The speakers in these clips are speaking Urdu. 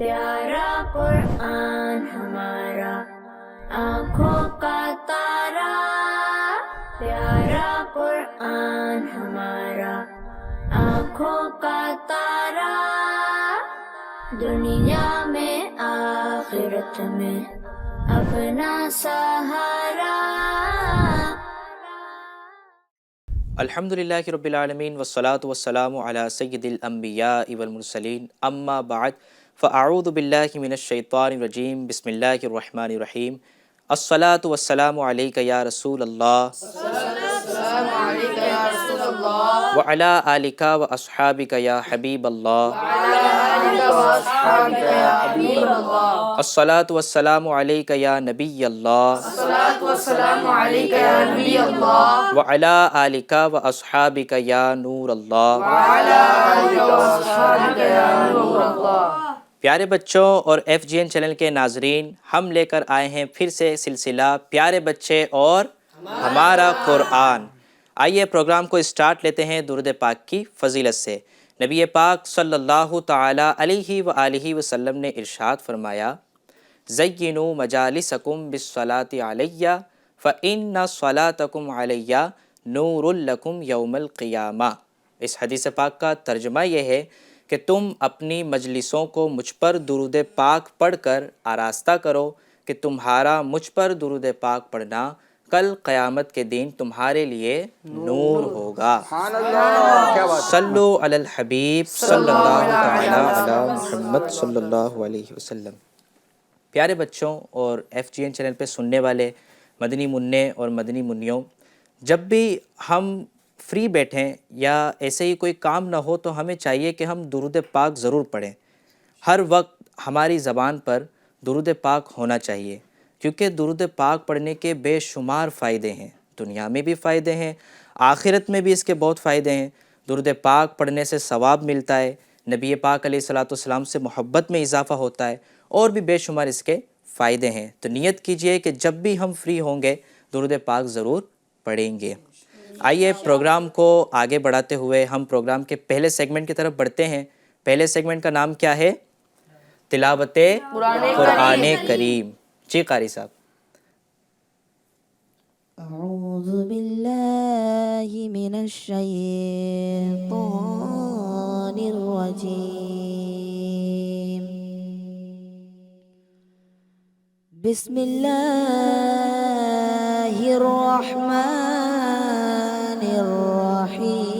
پیارا قرآن ہمارا آنکھوں کا تارا، پیارا قرآن ہمارا آنکھوں کا تارا، دنیا میں آخرت میں اپنا سہارا۔ الحمدللہ رب العالمین والصلاة والسلام علی سید الانبیاء والمرسلین، اما بعد فاعوذ باللہ من الشیطان الرجیم، بسم اللہ الرحمن الرحیم۔ الصلاة والسلام علیک یا رسول اللہ وعلی آلک واصحابک یا حبیب اللہ، الصلاة والسلام علیک یا نبی اللہ وعلی آلک واصحابک یا نور اللہ۔ پیارے بچوں اور ایف جی این چینل کے ناظرین، ہم لے کر آئے ہیں پھر سے سلسلہ پیارے بچے اور ہمارا قرآن۔ آئیے پروگرام کو اسٹارٹ لیتے ہیں درود پاک کی فضیلت سے۔ نبی پاک صلی اللہ تعالی علیہ وآلہ وسلم نے ارشاد فرمایا، زینوا مجالسکم بالصلاۃ علیہ فإن صلاتکم علیہ نور لکم یوم القیامہ۔ اس حدیث پاک کا ترجمہ یہ ہے کہ تم اپنی مجلسوں کو مجھ پر درود پاک پڑھ کر آراستہ کرو کہ تمہارا مجھ پر درود پاک پڑھنا کل قیامت کے دن تمہارے لیے نور ہوگا۔ صلو علی الحبیب صلی اللہ تعالی علی محمد صلی اللہ علیہ وسلم۔ پیارے بچوں اور ایف جی این چینل پہ سننے والے مدنی منع اور مدنی منیوں، جب بھی ہم فری بیٹھیں یا ایسے ہی کوئی کام نہ ہو تو ہمیں چاہیے کہ ہم درود پاک ضرور پڑھیں۔ ہر وقت ہماری زبان پر درود پاک ہونا چاہیے، کیونکہ درود پاک پڑھنے کے بے شمار فائدے ہیں، دنیا میں بھی فائدے ہیں، آخرت میں بھی اس کے بہت فائدے ہیں۔ درود پاک پڑھنے سے ثواب ملتا ہے، نبی پاک علیہ الصلاۃ والسلام سے محبت میں اضافہ ہوتا ہے، اور بھی بے شمار اس کے فائدے ہیں۔ تو نیت کیجئے کہ جب بھی ہم فری ہوں گے درود پاک ضرور پڑھیں گے۔ آئیے پروگرام کو آگے بڑھاتے ہوئے ہم پروگرام کے پہلے سیگمنٹ کی طرف بڑھتے ہیں۔ پہلے سیگمنٹ کا نام کیا ہے؟ تلاوت قرآن کریم۔ جی قاری صاحب۔ اعوذ باللہ من الشیطان الرجیم، بسم اللہ الرحمن الرحیم،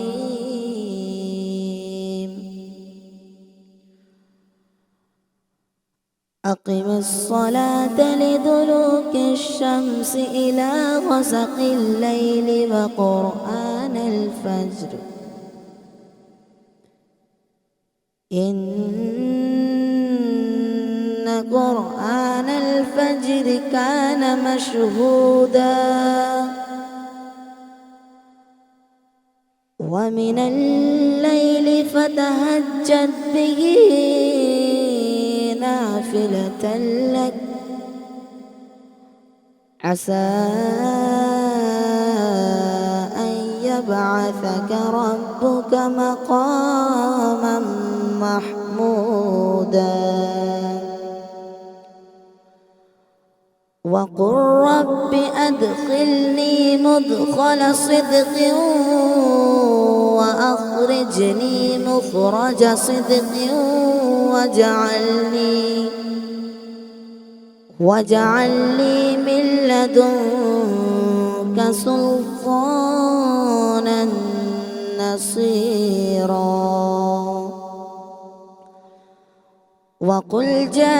اقم الصلاة لدلوک الشمس إلى غسق الليل وقرآن الفجر إن قرآن الفجر كان مشهودا ومن الليل فتهجد به نافلة لك عسى أن يبعثك ربك مقاما محمودا وقل رب أدخلني مدخل صدق وأخرجني مخرج صدق واجعل لي من لدنك سلطانا نصيرا وقل جاء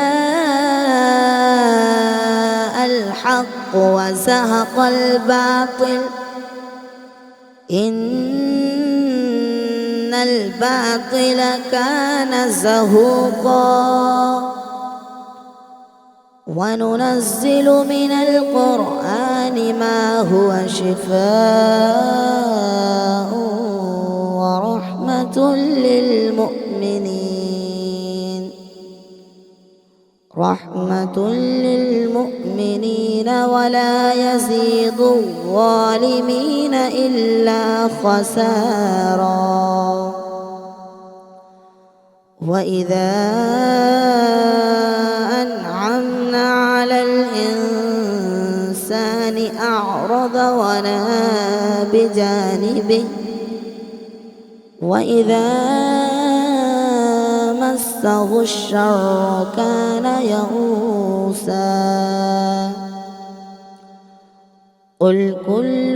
الحق وزهق الباطل إن الباطل كان زهوقا وننزل من القرآن ما هو شفاء ورحمة للمؤمنين ولا يزيد الظالمين إلا خسارا. وإذا وأنا بجانبه وإذا مسه الشر كان يئوسا قل كل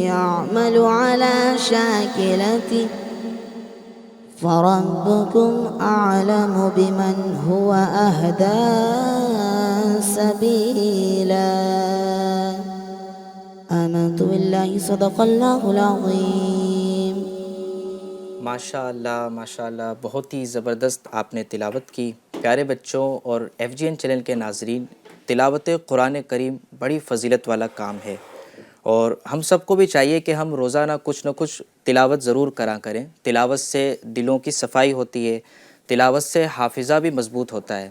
يعمل على شاكلته فربكم أعلم بمن هو أهدى سبيلا آمنت بالله صدق الله العظيم. ماشاء اللہ بہت ہی زبردست آپ نے تلاوت کی. پیارے بچوں اور ایف جی این چینل کے ناظرین، تلاوت قرآن کریم بڑی فضیلت والا کام ہے، اور ہم سب کو بھی چاہیے کہ ہم روزانہ کچھ نہ کچھ تلاوت ضرور کرا کریں. تلاوت سے دلوں کی صفائی ہوتی ہے، تلاوت سے حافظہ بھی مضبوط ہوتا ہے،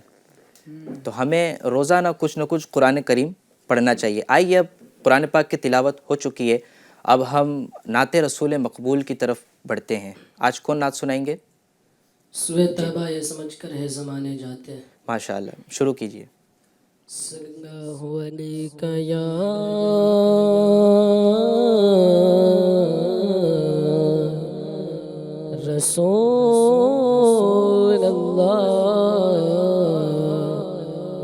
تو ہمیں روزانہ کچھ نہ کچھ قرآن کریم پڑھنا چاہیے. آئیے اب قرآن پاک کی تلاوت ہو چکی ہے، اب ہم نعت رسول مقبول کی طرف بڑھتے ہیں. آج کون نعت سنائیں گے؟ سورہ توبہ یہ سمجھ کر ہے زمانے جاتے ہیں. ماشاءاللہ، شروع کیجئے. صلی اللہ علیہ یا رسول اللہ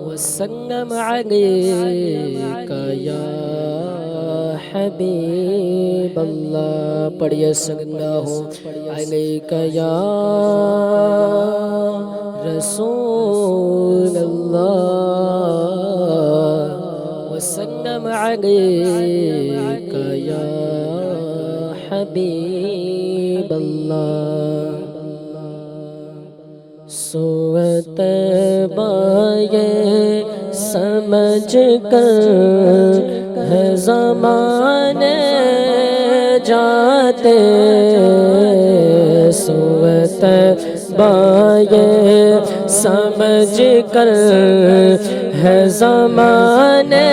وسلم علیک یا حبیب اللہ. پڑھیے صلی اللہ علیک یا رسول اللہ وسلم علیک یا حبیب اللہ. سورۃ بائے سمجھ کر ہے زمانے جاتے، سورۃ بائے سمجھ کر ہے زمانے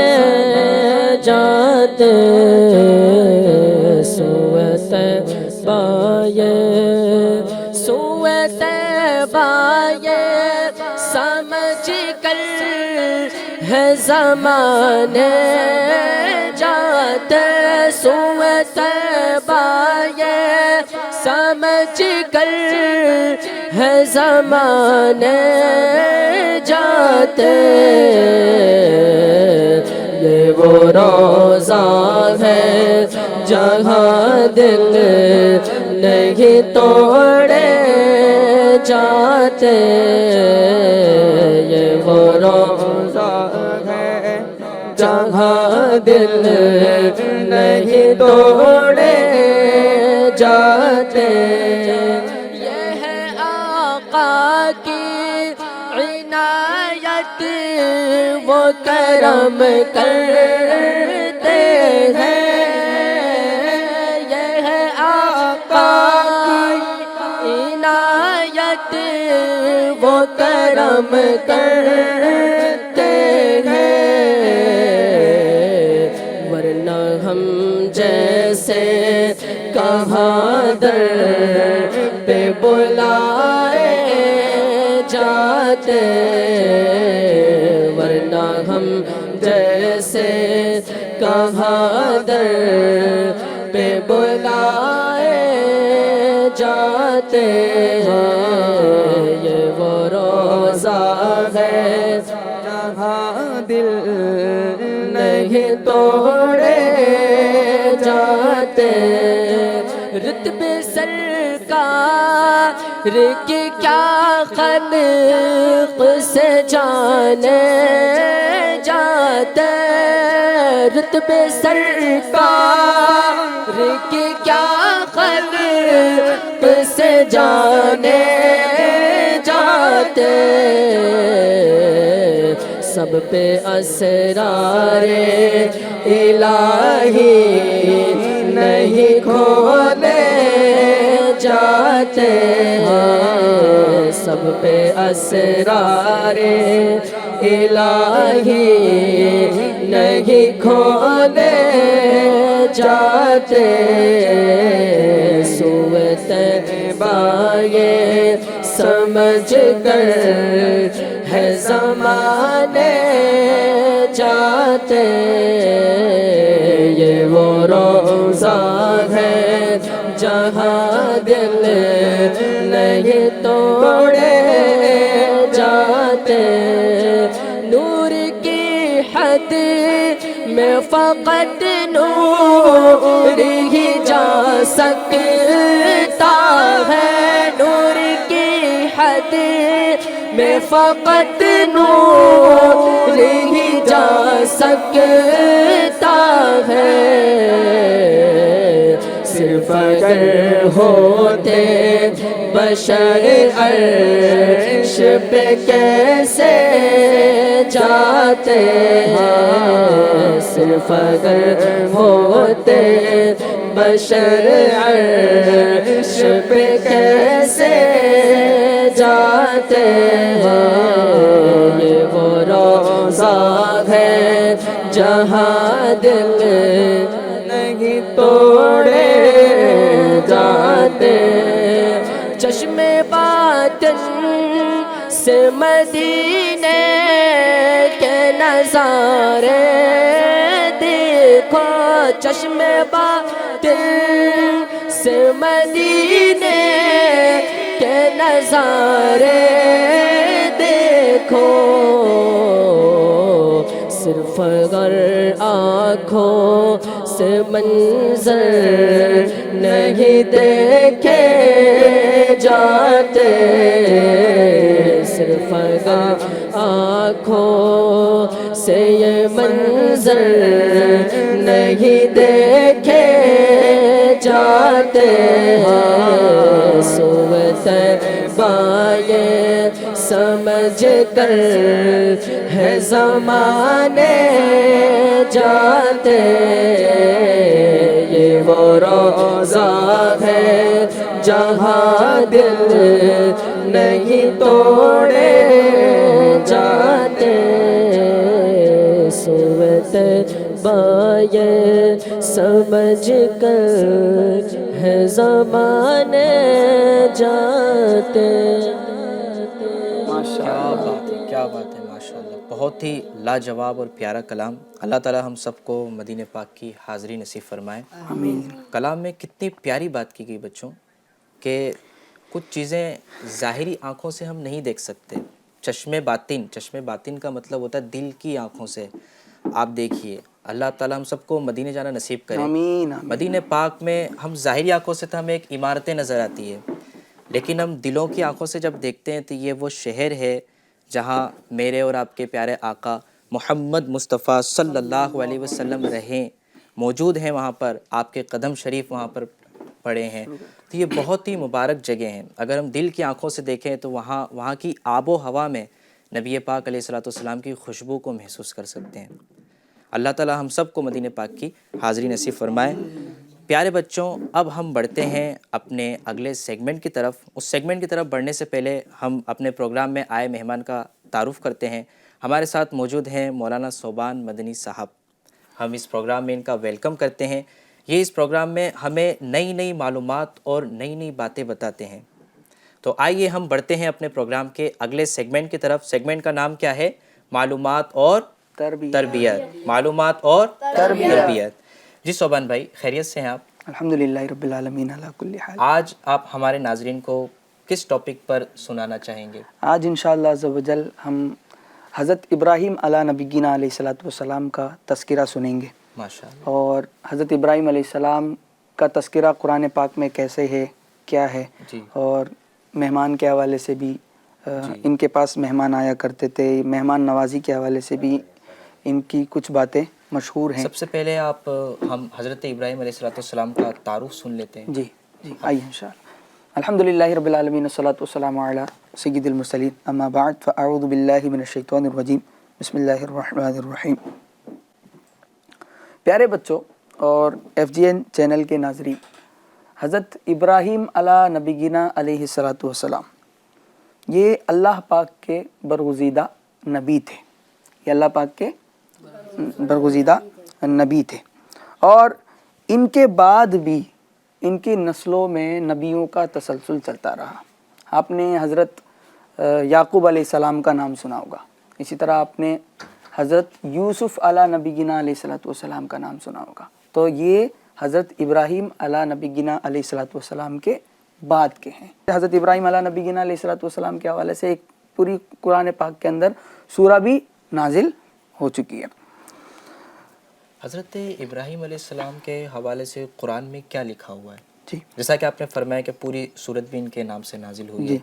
جاتے، سورۃ بائے سمجھ کر ہے زمانے جاتے، سورۃ بائے سمجھ کر ہے زمانے جاتے. یہ وہ روزہ ہے جہاں دل نہیں توڑے جاتے، یہ وہ روزہ ہے جہاں دل نہیں توڑے جاتے. یہ ہے آقا کی عنایت، وہ کرم کرتے ہیں. یہ ہے آقا کی عنایت، وہ کرم کرتے ہیں. ورنہ ہم جیسے کہاں در پہ بلائے جاتے، ورنہ ہم جیسے کہاں در پہ بلائے جاتے. یہ وہ روزہ ہے جہاں دل نہیں توڑے جاتے. رتبے سرکار کی کیا خلق سے جانے جاتے، رتبے سرکار کی کیا خلق سے جانے جاتے. سب پہ اسرار الہی نہیں کھولے جاتے ہیں، سب پہ اسرار الہی نہیں کھولے جاتے. سورۃ بائے سمجھ کر ہے زمانے جاتے، یہ روزہ ہے جہاں دل نہیں توڑے جاتے، نور کی حد میں فقط نور ہی جا سکتا ہے، نور کی حد میں فقط نور ہی جا سکتا ہے، صرف اگر ہوتے بشر عرش پہ کیسے جاتے ہیں، صرف اگر ہوتے بشر عرش پہ کیسے جاتے ہیں، یہ وہ روزہ ہے جہاں دل نہیں توڑے جاتے، چشمے باطن سے مدینے کے نظارے دیکھو، چشمے باطن سے مدینے کے نظارے دیکھو، صرف اگر آنکھوں سے منظر نہیں دیکھے جاتے، صرف اگر آنکھوں سے یہ منظر نہیں دیکھے جاتے، صورت بائیں سمجھ کر ہے زمانے جاتے، یہ وہ روزہ ہے جہاں دل نہیں توڑے جاتے، صورت بائیں سمجھ کر ہے زمانے جاتے۔ کیا بات ہے، کیا بات ہے، ماشاءاللہ، بہت ہی لاجواب اور پیارا کلام۔ اللہ تعالیٰ ہم سب کو مدینہ پاک کی حاضری نصیب فرمائے۔ آمین۔ کلام میں کتنی پیاری بات کی گئی بچوں کہ کچھ چیزیں ظاہری آنکھوں سے ہم نہیں دیکھ سکتے، چشم باطن کا مطلب ہوتا ہے دل کی آنکھوں سے۔ آپ دیکھیے اللہ تعالیٰ ہم سب کو مدینہ جانا نصیب کرے۔ آمین۔ مدینہ پاک میں ہم ظاہری آنکھوں سے تو ہمیں ایک عمارتیں نظر آتی ہے، لیکن ہم دلوں کی آنکھوں سے جب دیکھتے ہیں تو یہ وہ شہر ہے جہاں میرے اور آپ کے پیارے آقا محمد مصطفیٰ صلی اللہ علیہ وسلم رہیں، موجود ہیں، وہاں پر آپ کے قدم شریف وہاں پر پڑے ہیں، تو یہ بہت ہی مبارک جگہ ہیں۔ اگر ہم دل کی آنکھوں سے دیکھیں تو وہاں کی آب و ہوا میں نبی پاک علیہ الصلوۃ والسلام کی خوشبو کو محسوس کر سکتے ہیں۔ اللہ تعالیٰ ہم سب کو مدینہ پاک کی حاضری نصیب فرمائے۔ پیارے بچوں، اب ہم بڑھتے ہیں اپنے اگلے سیگمنٹ کی طرف۔ اس سیگمنٹ کی طرف بڑھنے سے پہلے ہم اپنے پروگرام میں آئے مہمان کا تعارف کرتے ہیں۔ ہمارے ساتھ موجود ہیں مولانا صوبان مدنی صاحب۔ ہم اس پروگرام میں ان کا ویلکم کرتے ہیں۔ یہ اس پروگرام میں ہمیں نئی نئی معلومات اور نئی نئی باتیں بتاتے ہیں۔ تو آئیے ہم بڑھتے ہیں اپنے پروگرام کے اگلے سیگمنٹ کی طرف۔ سیگمنٹ کا نام کیا ہے؟ معلومات اور تربیت۔ معلومات اور تربیت۔ جی صوبان بھائی، خیریت سے ہیں آپ؟ الحمدللہ رب العالمین علی کل حال۔ آج آپ ہمارے ناظرین کو کس ٹاپک پر سنانا چاہیں گے؟ آج انشاءاللہ عز و جل ہم حضرت ابراہیم علی نبینا علیہ الصلوۃ والسلام کا تذکرہ سنیں گے، ماشاءاللہ۔ اور حضرت ابراہیم علیہ السلام کا تذکرہ قرآن پاک میں کیسے ہے، کیا ہے، جی۔ اور مہمان کے حوالے سے بھی ان کے پاس مہمان آیا کرتے تھے، مہمان نوازی کے حوالے سے بھی ان کی کچھ باتیں مشہور ہیں۔ سب سے پہلے ہم حضرت ابراہیم علیہ الصلوۃ والسلام کا تعارف سن لیتے ہیں۔ جی آئیے انشاءاللہ۔ الحمدللہ رب العالمین والصلاۃ والسلام علی سید المرسلین، اما بعد فاعوذ باللہ من الشیطان الرجیم، بسم اللہ الرحمن الرحیم۔ پیارے بچوں اور FGN چینل کے ناظرین، حضرت ابراہیم علی نبینا علیہ الصلوۃ والسلام یہ اللہ پاک کے برگزیدہ نبی تھے، یہ اللہ پاک کے برگزیدہ نبی تھے، اور ان کے بعد بھی ان کی نسلوں میں نبیوں کا تسلسل چلتا رہا۔ آپ نے حضرت یعقوب علیہ السلام کا نام سنا ہوگا، اسی طرح آپ نے حضرت یوسف علی نبینا علیہ الصلوۃ والسلام کا نام سنا ہوگا، تو یہ حضرت ابراہیم علیہ نبینا علیہ الصلوۃ والسلام کے بعد کے ہیں. حضرت ابراہیم علیہ نبینا علیہ الصلوۃ والسلام کے حوالے سے ایک پوری قرآن پاک کے اندر سورہ بھی نازل ہو چکی ہے. حضرت ابراہیم علیہ السلام کے حوالے سے قرآن میں کیا لکھا ہوا ہے؟ جی جیسا کہ آپ نے فرمایا کہ پوری صورت بھی ان کے نام سے نازل ہوئی ہے.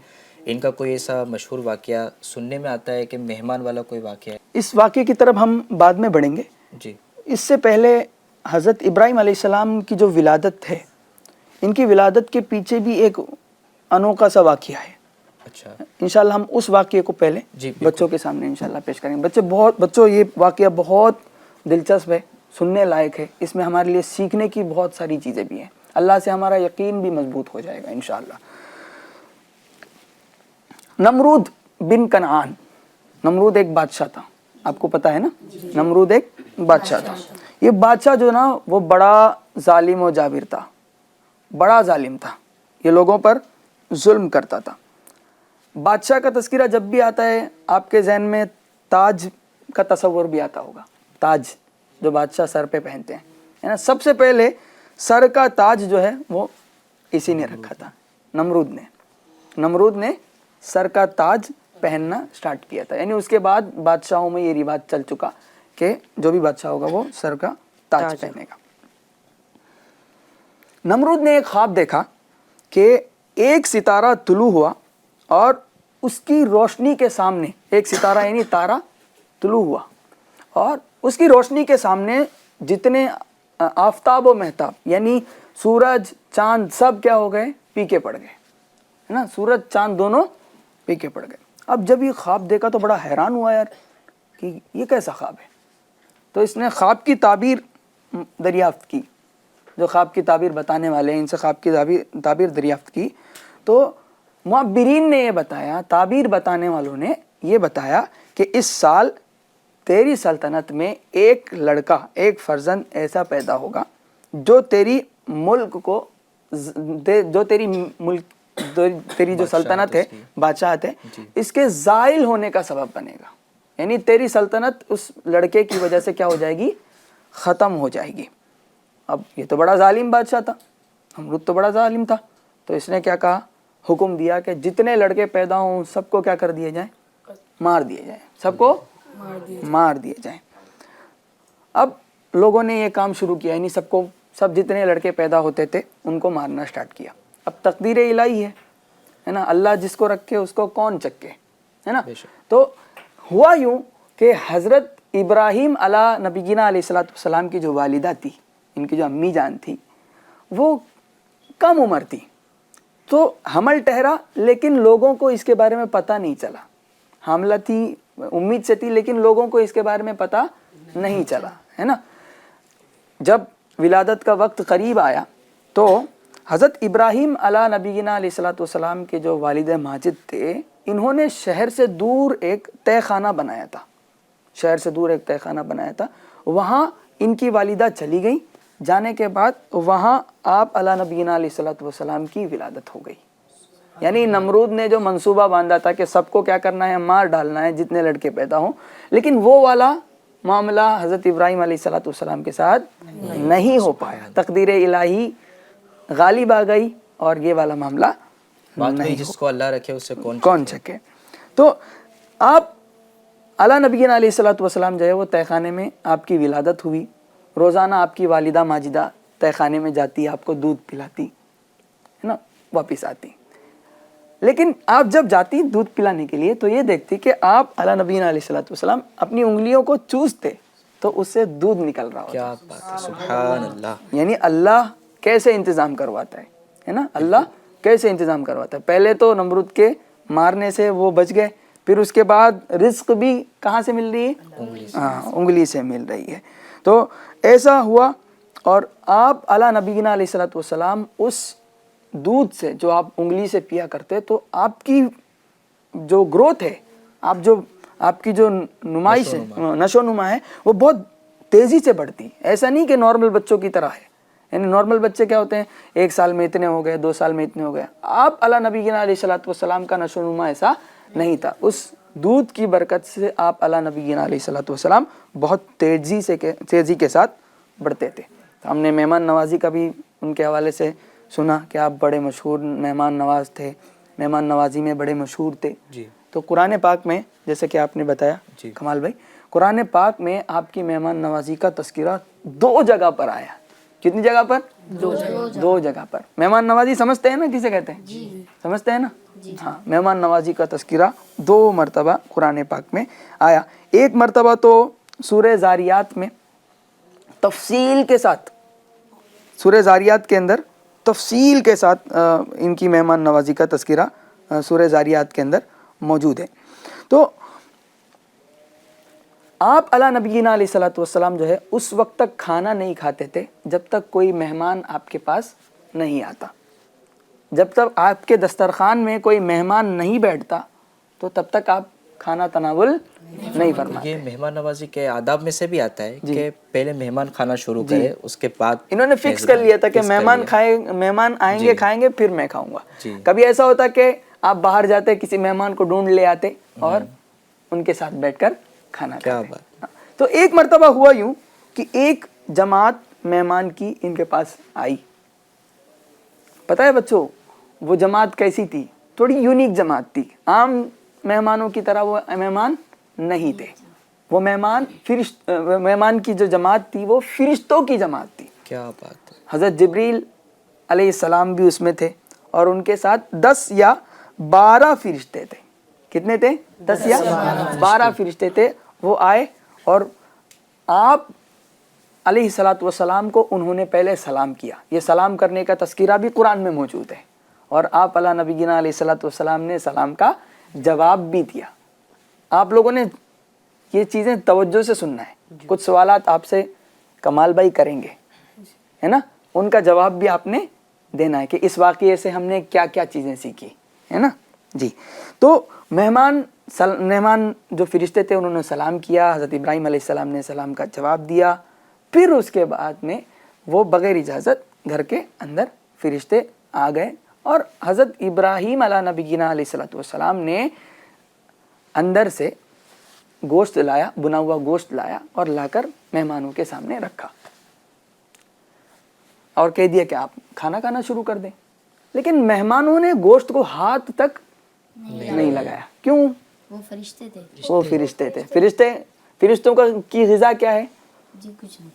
ان کا کوئی ایسا مشہور واقعہ سننے میں آتا ہے کہ مہمان والا کوئی واقعہ ہے؟ اس واقعے کی طرف ہم بعد میں بڑھیں گے. جی. اس سے پہلے حضرت ابراہیم علیہ السلام کی جو ولادت ہے، ان کی ولادت کے پیچھے بھی ایک انوکھا سا واقعہ ہے. اچھا. انشاءاللہ ہم اس واقعے کو پہلے بچوں کے سامنے انشاءاللہ پیش کریں گے. بچوں یہ واقعہ بہت دلچسپ ہے، سننے لائق ہے. اس میں ہمارے لیے سیکھنے کی بہت ساری چیزیں بھی ہیں. اللہ سے ہمارا یقین بھی مضبوط ہو جائے گا انشاءاللہ. نمرود بن کنعان، نمرود ایک بادشاہ تھا، آپ کو پتا ہے نا. نمرود ایک بادشاہ تھا. یہ بادشاہ جو نا وہ بڑا ظالم و جابر تھا، بڑا ظالم تھا. یہ لوگوں پر ظلم کرتا تھا. بادشاہ کا تذکرہ جب بھی آتا ہے آپ کے ذہن میں تاج کا تصور بھی آتا ہوگا. تاج جو بادشاہ سر پہ پہنتے ہیں، ہے نا. سب سے پہلے سر کا تاج جو ہے وہ اسی نے رکھا تھا، نمرود نے سر کا تاج پہننا سٹارٹ کیا تھا. یعنی اس کے بعد بادشاہوں میں یہ رواج چل چکا کہ جو بھی بادشاہ ہوگا وہ سر کا تاج پہنے گا. نمرود نے ایک خواب دیکھا کہ ایک ستارہ طلوع ہوا اور اس کی روشنی کے سامنے ایک ستارہ یعنی تارا طلوع ہوا اور اس کی روشنی کے سامنے جتنے آفتاب و مہتاب یعنی سورج چاند سب کیا ہو گئے؟ پیکے پڑ گئے، ہے نا. سورج چاند دونوں پیکے پڑ گئے. اب جب یہ خواب دیکھا تو بڑا حیران ہوا یار کہ یہ کیسا خواب ہے. تو اس نے خواب کی تعبیر دریافت کی. جو خواب کی تعبیر بتانے والے ہیں ان سے خواب کی تعبیر دریافت کی. تو معبرین نے یہ بتایا، تعبیر بتانے والوں نے یہ بتایا کہ اس سال تیری سلطنت میں ایک لڑکا، ایک فرزند ایسا پیدا ہوگا جو تیری ملک کو، جو تیری جو سلطنت ہے، بادشاہت ہے، اس کے زائل ہونے کا سبب بنے گا. یعنی تیری سلطنت اس لڑکے کی وجہ سے کیا ہو جائے گی؟ ختم ہو جائے گی. اب یہ تو بڑا ظالم بادشاہ تھا، نمرود تو بڑا ظالم تھا. تو اس نے کیا کہا؟ حکم دیا کہ جتنے لڑکے پیدا ہوں سب کو کیا کر دیے جائیں؟ مار دیے جائیں. سب کو مار دیے جائیں. اب لوگوں نے یہ کام شروع کیا، یعنی سب جتنے لڑکے پیدا ہوتے تھے ان کو مارنا سٹارٹ کیا. اب تقدیر الہی ہے نا، اللہ جس کو رکھے اس کو کون چکے، ہے نا. تو ہوا یوں کہ حضرت ابراہیم علیہ نبینا علیہ الصلوۃ والسلام کی جو والدہ تھی، ان کی جو امی جان تھی، وہ کم عمر تھی. تو حمل ٹھہرا لیکن لوگوں کو اس کے بارے میں پتہ نہیں چلا. حاملہ تھی، امید سے تھی، لیکن لوگوں کو اس کے بارے میں پتہ نہیں چلا، ہے نا. جب ولادت کا وقت قریب آیا تو حضرت ابراہیم علیہ نبینا علیہ الصلوۃ والسلام کے جو والد ماجد تھے، انہوں نے شہر سے دور ایک تہہ خانہ بنایا تھا. وہاں ان کی والدہ چلی گئی. جانے کے بعد وہاں آپ علیہ نبینا علیہ الصلوۃ والسلام کی ولادت ہو گئی. یعنی نمرود نے جو منصوبہ باندھا تھا کہ سب کو کیا کرنا ہے؟ مار ڈالنا ہے جتنے لڑکے پیدا ہوں، لیکن وہ والا معاملہ حضرت ابراہیم علیہ الصلوۃ والسلام کے ساتھ نہیں ہو پایا. تقدیر الہی غالب آ گئی اور یہ والا معاملہ نہیں. جس کو اللہ رکھے اسے کون چکے. تو آپ علیہ نبینا علیہ الصلوۃ والسلام جو ہے وہ تہہ خانے میں آپ کی ولادت ہوئی. روزانہ آپ کی والدہ ماجدہ تہہ خانے میں جاتی، آپ کو دودھ پلاتی، ہے نا، واپس آتی. لیکن آپ جب جاتی دودھ پلانے کے لیے تو یہ دیکھتی کہ آپ علیہ نبینا علیہ الصلوۃ والسلام اپنی انگلیوں کو چوستے تو اس سے دودھ نکل رہا ہوتا. کیا بات ہے، سبحان اللہ. یعنی اللہ کیسے انتظام کرواتا ہے نا. اللہ کیسے انتظام کرواتا ہے. پہلے تو نمرود کے مارنے سے وہ بچ گئے، پھر اس کے بعد رزق بھی کہاں سے مل رہی ہے؟ انگلی سے مل رہی ہے. تو ایسا ہوا اور آپ علیہ نبینا علیہ الصلوۃ والسلام اس دودھ سے جو آپ انگلی سے پیا کرتے تو آپ کی جو گروتھ ہے، آپ کی جو نمائش ہے، نشو نما ہے، وہ بہت تیزی سے بڑھتی. ایسا نہیں کہ نارمل بچوں کی طرح ہے. یعنی نارمل بچے کیا ہوتے ہیں؟ 1 سال میں اتنے ہو گئے، 2 سال میں اتنے ہو گئے. آپ علیہ نبینا علیہ الصلوۃ والسلام کا نشو نما ایسا نہیں تھا. اس دودھ کی برکت سے آپ علیہ نبینا علیہ الصلوۃ والسلام بہت تیزی کے ساتھ بڑھتے تھے. ہم نے مہمان نوازی کا بھی ان کے حوالے سے سنا کہ آپ بڑے مشہور مہمان نواز تھے، مہمان نوازی میں بڑے مشہور تھے. جی. تو قرآن پاک میں جیسے کہ آپ نے بتایا جی. کمال بھائی، قرآن پاک میں آپ کی مہمان نوازی کا تذکرہ 2 جگہ پر آیا. کتنی جگہ پر؟ 2 جگہ پر. مہمان نوازی سمجھتے ہیں نا کسے کہتے ہیں؟ جی سمجھتے ہیں نا؟ ہاں، مہمان نوازی کا تذکرہ 2 مرتبہ قرآن پاک میں آیا. ایک مرتبہ تو سورہ زاریات میں تفصیل کے ساتھ، سورہ زاریات کے اندر تفصیل کے ساتھ ان کی مہمان نوازی کا تذکرہ سورہ زاریات کے اندر موجود ہے. تو آپ علی نبینا علیہ الصلوۃ والسلام جو ہے اس وقت تک کھانا نہیں کھاتے تھے جب تک کوئی مہمان آپ کے پاس نہیں آتا. جب تک آپ کے دسترخوان میں کوئی مہمان نہیں بیٹھتا تو تب تک آپ کھانا تناول نہیں فرماتے. یہ مہمان نوازی کے آداب میں سے بھی آتا ہے کہ پہلے مہمان کھانا شروع کرے، اس کے بعد انہوں نے فکس کر لیا تھا کہ مہمان آئیں گے کھائیں گے پھر میں کھاؤں گا. کبھی ایسا ہوتا کہ آپ باہر جاتے کسی مہمان کو ڈھونڈ لے آتے اور ان کے ساتھ بیٹھ کر کھانا کھاتے. تو ایک مرتبہ ہوا یوں کہ ایک جماعت مہمان کی ان کے پاس آئی. پتہ ہے بچوں وہ جماعت کیسی تھی؟ تھوڑی یونیک جماعت تھی. عام مہمانوں کی طرح وہ مہمان نہیں تھے. وہ مہمان کی جو جماعت تھی وہ فرشتوں کی جماعت تھی. کیا بات ہے. حضرت جبریل علیہ السلام بھی اس میں تھے اور ان کے ساتھ 10 یا 12 فرشتے تھے. کتنے تھے؟ 10 یا 12 فرشتے تھے. وہ آئے اور آپ علیہ الصلوۃ والسلام کو انہوں نے پہلے سلام کیا. یہ سلام کرنے کا تذکرہ بھی قرآن میں موجود ہے. اور آپ علی نبینا علیہ الصلوۃ والسلام نے سلام کا جواب بھی دیا. آپ لوگوں نے یہ چیزیں توجہ سے سننا ہے. کچھ سوالات آپ سے کمال بھائی کریں گے، ہے نا؟ ان کا جواب بھی آپ نے دینا ہے کہ اس واقعے سے ہم نے کیا کیا چیزیں سیکھی، ہے نا؟ جی. تو مہمان جو فرشتے تھے انہوں نے سلام کیا. حضرت ابراہیم علیہ السلام نے سلام کا جواب دیا. پھر اس کے بعد میں وہ بغیر اجازت گھر کے اندر فرشتے آ گئے اور حضرت ابراہیم علیہ نبینا علیہ الصلوۃ والسلام نے اندر سے گوشت لایا، بنا ہوا گوشت لایا اور لا کر مہمانوں کے سامنے رکھا اور کہہ دیا کہ آپ کھانا کھانا شروع کر دیں. لیکن مہمانوں نے گوشت کو ہاتھ تک نہیں لگایا. کیوں؟ وہ فرشتے تھے. وہ فرشتے تھے. فرشتوں کی غذا کیا ہے؟ جی کچھ نہیں.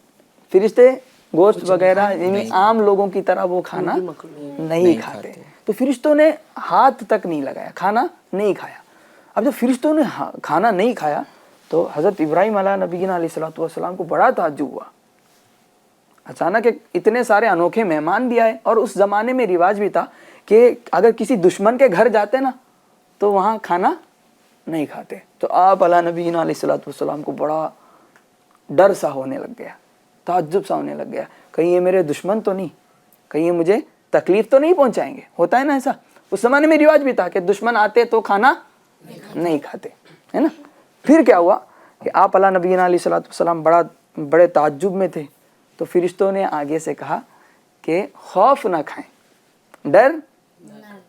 فرشتے گوشت وغیرہ یعنی عام لوگوں کی طرح وہ کھانا نہیں کھاتے. تو فرشتوں نے ہاتھ تک نہیں لگایا، کھانا نہیں کھایا. اب جب فرشتوں نے کھانا نہیں کھایا تو حضرت ابراہیم علیہ نبینا علیہ الصلوۃ والسلام کو بڑا تعجب ہوا. اچانک اتنے سارے انوکھے مہمان بھی آئے اور اس زمانے میں رواج بھی تھا کہ اگر کسی دشمن کے گھر جاتے نا تو وہاں کھانا نہیں کھاتے. تو آپ علیہ نبینا علیہ الصلوۃ والسلام کو بڑا ڈر سا ہونے لگ گیا، تعجب سا ہونے لگ گیا. کہیں یہ میرے دشمن تو نہیں، کہیں یہ مجھے تکلیف تو نہیں پہنچائیں گے. ہوتا ہے نا ایسا، اس زمانے میں رواج بھی تھا کہ دشمن آتے تو کھانا نہیں کھاتے، ہے نا. پھر کیا ہوا کہ آپ علیہ نبینا علیہ الصلوۃ والسلام بڑے تعجب میں تھے. تو فرشتوں نے آگے سے کہا کہ خوف نہ کھائیں،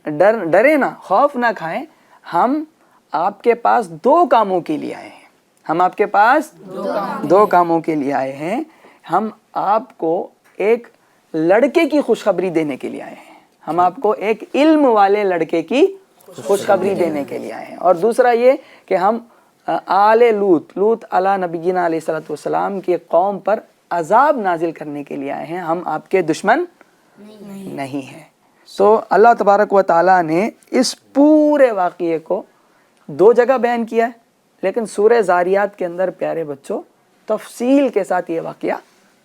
ڈرے نہ، خوف نہ کھائیں. ہم آپ کے پاس 2 کاموں کے لیے آئے ہیں. ہم آپ کے پاس 2 کاموں کے لیے آئے ہیں. ہم آپ کو ایک لڑکے کی خوشخبری دینے کے لیے آئے ہیں. ہم آپ کو ایک علم والے لڑکے کی خوشخبری دینے کے لیے آئے ہیں. اور دوسرا یہ کہ ہم آل لوط علیہ نبینا علیہ الصلوۃ والسلام کی قوم پر عذاب نازل کرنے کے لیے آئے ہیں. ہم آپ کے دشمن نہیں ہیں. تو اللہ تبارک و تعالیٰ نے اس پورے واقعے کو 2 جگہ بیان کیا ہے، لیکن سورہ زاریات کے اندر پیارے بچوں تفصیل کے ساتھ یہ واقعہ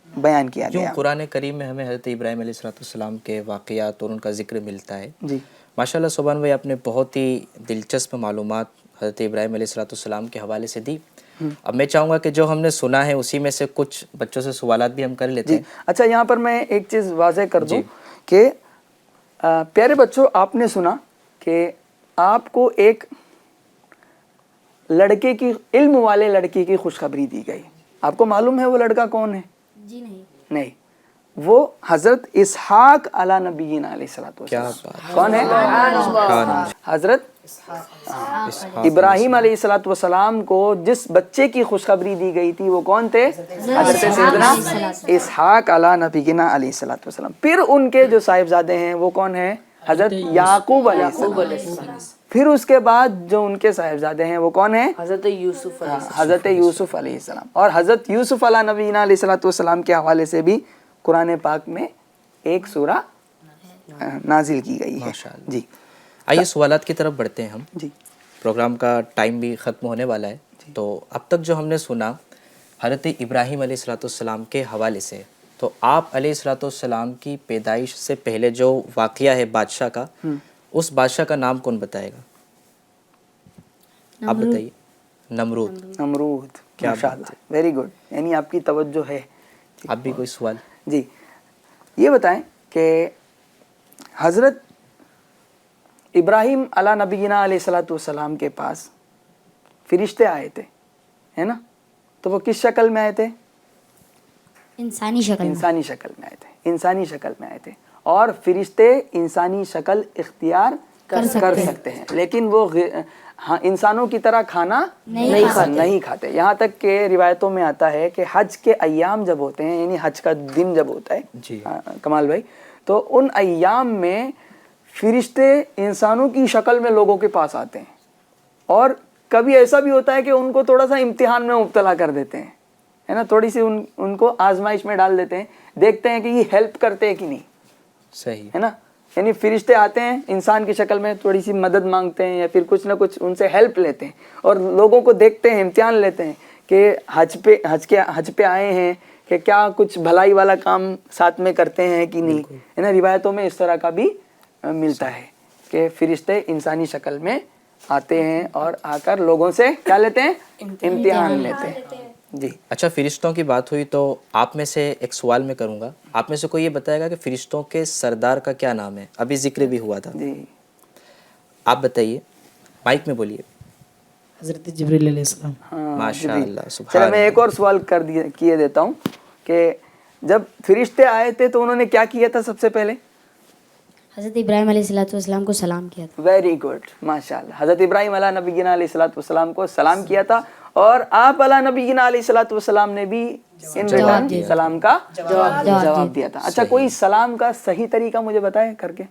بیان کیا گیا. قرآن کریم میں ہمیں حضرت ابراہیم علیہ السلام کے واقعات اور ان کا ذکر ملتا ہے. جی ماشاء اللہ سبحان بھائی، آپ نے بہت ہی دلچسپ معلومات حضرت ابراہیم علیہ السلام کے حوالے سے دی. اب میں چاہوں گا کہ جو ہم نے سنا ہے اسی میں سے کچھ بچوں سے سوالات بھی ہم کر لیتے ہیں. اچھا، یہاں پر میں ایک چیز واضح کر دوں کہ پیارے بچوں، آپ نے سنا کہ آپ کو ایک لڑکے کی، علم والے لڑکے کی خوشخبری دی گئی. آپ کو معلوم ہے وہ لڑکا کون ہے؟ جی نہیں، وہ حضرت اسحاق علیہ نبینا علیہ الصلوۃ والسلام. کون ہے؟ حضرت ابراہیم علیہ الصلوۃ والسلام کو جس بچے کی خوشخبری دی گئی تھی وہ کون تھے؟ حضرت سیدنا اسحاق علی نبینا علیہ الصلوۃ والسلام. پھر ان کے جو صاحبزادے ہیں وہ کون ہیں؟ حضرت یعقوب علیہ السلام. پھر اس کے بعد جو ان کے صاحبزادے ہیں وہ کون ہیں؟ حضرت یوسف حضرت یوسف علیہ السلام. اور حضرت یوسف علی نبینا علیہ الصلوۃ والسلام کے حوالے سے بھی قرآن پاک میں ایک سورہ نازل کی گئی ہے. جی آئیے سوالات کی طرف بڑھتے ہیں ہم. جی پروگرام کا ٹائم بھی ختم ہونے والا ہے. تو اب تک جو ہم نے سنا حضرت ابراہیم علیہ الصلوۃ والسلام کے حوالے سے، تو آپ علیہ الصلوۃ والسلام کی پیدائش سے پہلے جو واقعہ ہے بادشاہ کا، اس بادشاہ کا نام کون بتائے گا؟ آپ بتائیے. نمرود. نمرود. ماشاء اللہ، ویری گڈ. یعنی آپ کی توجہ ہے. آپ بھی کوئی سوال؟ جی یہ بتائیں کہ حضرت ابراہیم علی نبینا علیہ الصلوۃ والسلام کے پاس فرشتے آئے تھے، ہے نا؟ تو وہ کس شکل میں آئے تھے؟ انسانی شکل میں. انسانی شکل میں آئے تھے. انسانی شکل میں آئے تھے. اور فرشتے انسانی شکل اختیار کر سکتے ہیں، لیکن وہ انسانوں کی طرح کھانا نہیں کھاتے. یہاں تک کہ روایتوں میں آتا ہے کہ حج کے ایام جب ہوتے ہیں، یعنی حج کا دن جب ہوتا ہے کمال بھائی، تو ان ایام میں فرشتے انسانوں کی شکل میں لوگوں کے پاس آتے ہیں. اور کبھی ایسا بھی ہوتا ہے کہ ان کو تھوڑا سا امتحان میں مبتلا کر دیتے ہیں، ہے نا؟ تھوڑی سی ان کو آزمائش میں ڈال دیتے ہیں، دیکھتے ہیں کہ یہ ہیلپ کرتے ہیں کہ نہیں. صحیح ہے نا؟ یعنی فرشتے آتے ہیں انسان کی شکل میں، تھوڑی سی مدد مانگتے ہیں یا پھر کچھ نہ کچھ ان سے ہیلپ لیتے ہیں، اور لوگوں کو دیکھتے ہیں، امتحان لیتے ہیں کہ حج پہ آئے ہیں کہ کیا کچھ بھلائی والا کام ساتھ میں کرتے ہیں کہ نہیں. ہے نا؟ روایتوں میں اس طرح کا بھی ملتا ہے کہ فرشتے انسانی شکل میں آتے ہیں اور آ کر لوگوں سے کیا لیتے ہیں؟ امتحان لیتے ہیں. جی اچھا، فرشتوں کی بات ہوئی تو آپ میں سے ایک سوال میں کروں گا. آپ میں سے کوئی یہ بتائے گا کہ فرشتوں کے سردار کا کیا نام ہے؟ ابھی ذکر بھی ہوا تھا. جی آپ بتائیے، مائک میں بولیے. حضرت جبریل علیہ السلام. ماشاء اللہ، سبحان چلو میں اللہ. ایک اور سوال کیے دیتا ہوں کہ جب فرشتے آئے تھے تو انہوں نے کیا کیا تھا سب سے پہلے؟ حضرت ابراہیم علیہ الصلوۃ والسلام کو سلام کیا تھا. ویری گڈ، ماشاء اللہ. حضرت ابراہیم علیہ نبینا علیہ الصلوۃ والسلام کو سلام کیا تھا، اور آپ علیہ نبینا علیہ الصلوۃ والسلام نے بھی ان ریٹرن سلام کا جواب دیا تھا. اچھا، کوئی سلام کا صحیح طریقہ مجھے بتائیں کر کے.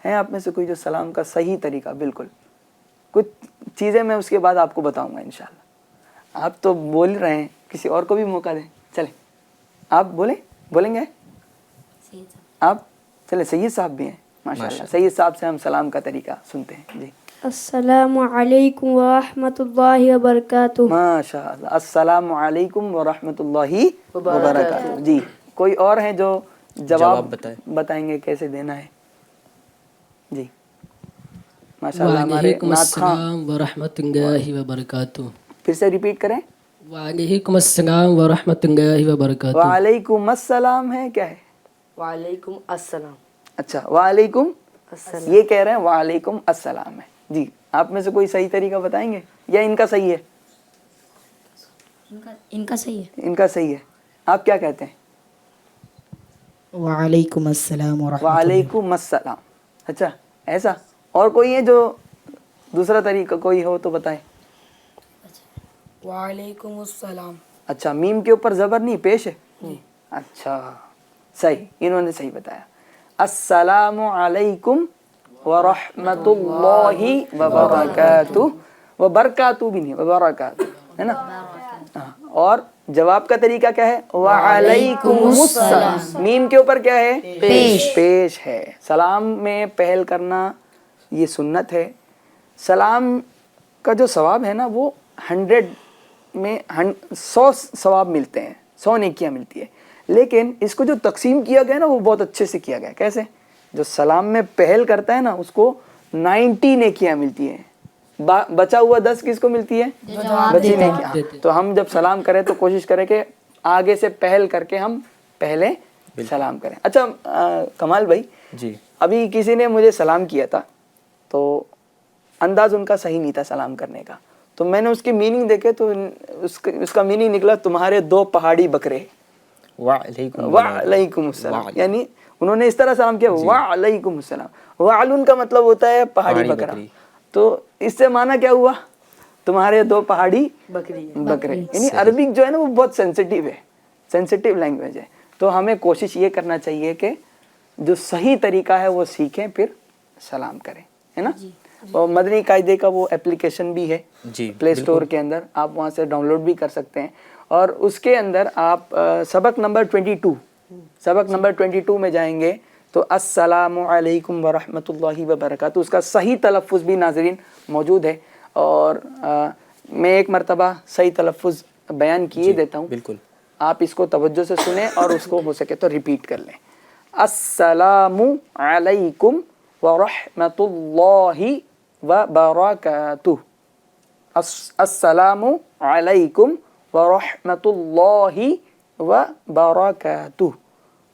ہیں آپ میں سے کوئی جو سلام کا صحیح طریقہ؟ بالکل کچھ چیزیں میں اس کے بعد آپ کو بتاؤں گا انشاءاللہ. آپ تو بول رہے ہیں، کسی اور کو بھی موقع دیں. چلیں آپ بولیں گے آپ. چلے سید صاحب بھی ہیں ماشاءاللہ. سید صاحب سے ہم سلام کا طریقہ سنتے ہیں. جی السلام علیکم ورحمۃ اللہ وبرکاتہ. ماشاءاللہ، السلام علیکم ورحمۃ اللہ وبرکاتہ. جی کوئی اور ہیں جو جواب بتائیں گے کیسے دینا ہے؟ جی ماشاءاللہ. ہمارے وعلیکم نعت خواں السلام ورحمۃ اللہ وبرکاتہ. پھر سے ریپیٹ کریں. وعلیکم السلام ورحمۃ اللہ وبرکاتہ. وعلیکم السلام ہے کیا ہے؟ وعلیکم السلام. اچھا، وعلیکم یہ کہہ رہے ہیں وعلیکم السلام ہے. جی آپ میں سے کوئی صحیح طریقہ بتائیں گے یا ان کا صحیح ہے؟ ان کا صحیح ہے. ان کا صحیح ہے. آپ کیا کہتے ہیں؟ وعلیکم السلام ورحمۃ اللہ. وعلیکم السلام. اچھا، ایسا اور کوئی ہے جو دوسرا طریقہ کوئی ہو تو بتائیں. وعلیکم السلام. اچھا، میم کے اوپر زبر نہیں پیش ہے؟ اچھا صحیح، انہوں نے صحیح بتایا. السلام علیکم ورحمۃ اللہ وبرکاتہ. وبرکاتہ بھی نہیں، وبرکاتہ ہے نا. اور جواب کا طریقہ کیا ہے؟ وعلیکم السلام. میم کے اوپر کیا ہے؟ پیش ہے. سلام میں پہل کرنا یہ سنت ہے. سلام کا جو ثواب ہے نا وہ 100 میں 100 ثواب ملتے ہیں، 100 نیکیاں ملتی ہے. لیکن اس کو جو تقسیم کیا گیا نا وہ بہت اچھے سے کیا گیا. کیسے؟ جو سلام میں پہل کرتا ہے نا اس کو 90 نیکیاں ملتی ہیں. بچا ہوا 10 کس کو ملتی ہے؟ بچی نیکیاں. تو ہم جب سلام کریں تو کوشش کریں کہ آگے سے پہل کر کے ہم پہلے سلام کریں. اچھا کمال بھائی، جی ابھی کسی نے مجھے سلام کیا تھا تو انداز ان کا صحیح نہیں تھا سلام کرنے کا. تو میں نے اس کی میننگ دیکھے تو اس کا میننگ نکلا تمہارے 2 پہاڑی بکرے. وعلیکم السلام. یعنی انہوں نے اس طرح سلام کیا وعلیکم السلام. وعلن کا مطلب ہوتا ہے پہاڑی بکرا. تو اس سے معنی کیا ہوا؟ تمہارے 2 پہاڑی بکری بکرے. یعنی عربک جو ہے نا وہ بہت سینسیٹیو ہے, سینسیٹیو لینگویج ہے. تو ہمیں کوشش یہ کرنا چاہیے کہ جو صحیح طریقہ ہے وہ سیکھیں پھر سلام کریں, ہے نا. اور مدنی قاعدے کا وہ اپلیکیشن بھی ہے جی پلے اسٹور کے اندر, آپ وہاں سے ڈاؤن لوڈ بھی کر سکتے ہیں. اور اس کے اندر آپ سبق نمبر 22 میں جائیں گے تو السلام علیکم ورحمۃ اللہ وبرکاتہ, اس کا صحیح تلفظ بھی ناظرین موجود ہے. اور میں ایک مرتبہ صحیح تلفظ بیان کیے دیتا ہوں, بالکل آپ اس کو توجہ سے سنیں اور اس کو ہو سکے تو ریپیٹ کر لیں. السلام علیکم ورحمۃ اللہ وبرکاتہ. السلام علیکم ورحمۃ اللہ وبرکاتہ.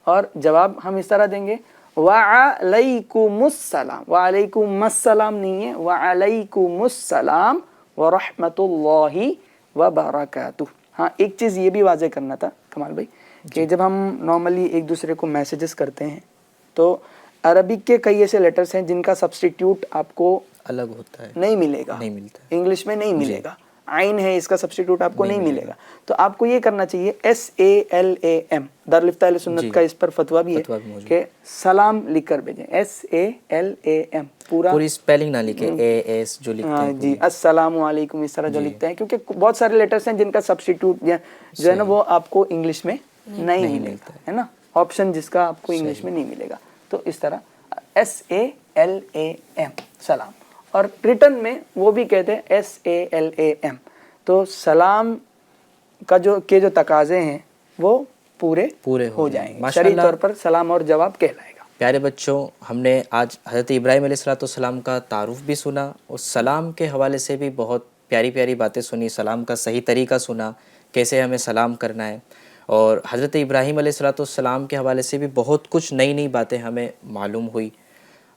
اور جواب ہم اس طرح دیں گے وعلیکم السلام. وعلیکم السلام نہیں ہے, وعلیکم السلام ورحمۃ اللہ وبرکاتہ. ہاں ایک چیز یہ بھی واضح کرنا تھا کمال بھائی کہ جب ہم نارملی ایک دوسرے کو میسیجز کرتے ہیں تو عربک کے کئی ایسے لیٹرز ہیں جن کا سبسٹیٹیوٹ آپ کو الگ ہوتا ہے, نہیں ملے گا, نہیں ملتا, انگلش میں نہیں ملے گا. عین ہے, اس کا سبسٹیٹیوٹ آپ کو نہیں ملے گا. تو آپ کو یہ کرنا چاہیے SALAM. دارالفتہ اہل سنت کا اس پر فتویٰ بھی ہے کہ سلام لکھ کر بھیجیں, SALAM پوری اسپیلنگ نہ لکھیں, AS جو لکھتے ہیں جی, السلام علیکم اس طرح جو لکھتے ہیں, کیونکہ بہت سارے لیٹرز ہیں جن کا سبسٹیٹیوٹ جو ہے نا وہ آپ کو انگلش میں نہیں ملے گا, ہے نا, آپشن جس کا آپ کو انگلش میں نہیں ملے گا. تو اس طرح SALAM سلام. اور ریٹن میں وہ بھی کہتے ہیں SALAM. تو سلام کا جو تقاضے ہیں وہ پورے ہو جائیں گے. شرعی طور پر سلام اور جواب کہلائے گا. پیارے بچوں, ہم نے آج حضرت ابراہیم علیہ السلام کا تعارف بھی سنا اور سلام کے حوالے سے بھی بہت پیاری پیاری باتیں سنی. سلام کا صحیح طریقہ سنا, کیسے ہمیں سلام کرنا ہے. اور حضرت ابراہیم علیہ السلام کے حوالے سے بھی بہت کچھ نئی نئی باتیں ہمیں معلوم ہوئی.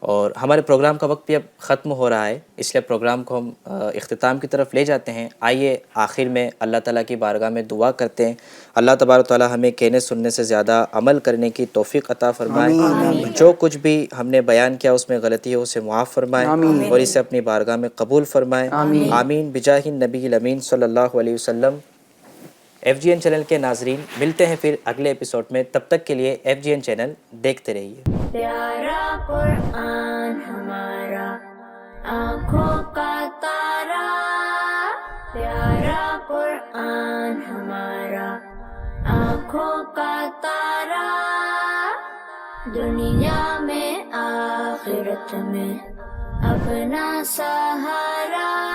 اور ہمارے پروگرام کا وقت بھی اب ختم ہو رہا ہے, اس لیے پروگرام کو ہم اختتام کی طرف لے جاتے ہیں. آئیے آخر میں اللہ تعالیٰ کی بارگاہ میں دعا کرتے ہیں. اللہ تبارک و تعالیٰ ہمیں کہنے سننے سے زیادہ عمل کرنے کی توفیق عطا فرمائے. جو کچھ بھی ہم نے بیان کیا اس میں غلطی ہو اسے معاف فرمائے اور اسے اپنی بارگاہ میں قبول فرمائے. آمین بجاہ النبی الامین صلی اللہ علیہ وسلم. FGN چینل کے ناظرین, ملتے ہیں پھر اگلے ایپیسوڈ میں. تب تک کے لیے FGN چینل دیکھتے رہیے. پیارا قرآن ہمارا آنکھوں کا تارا, پیارا قرآن ہمارا آنکھوں کا تارا, دنیا میں آخرت میں اپنا سہارا.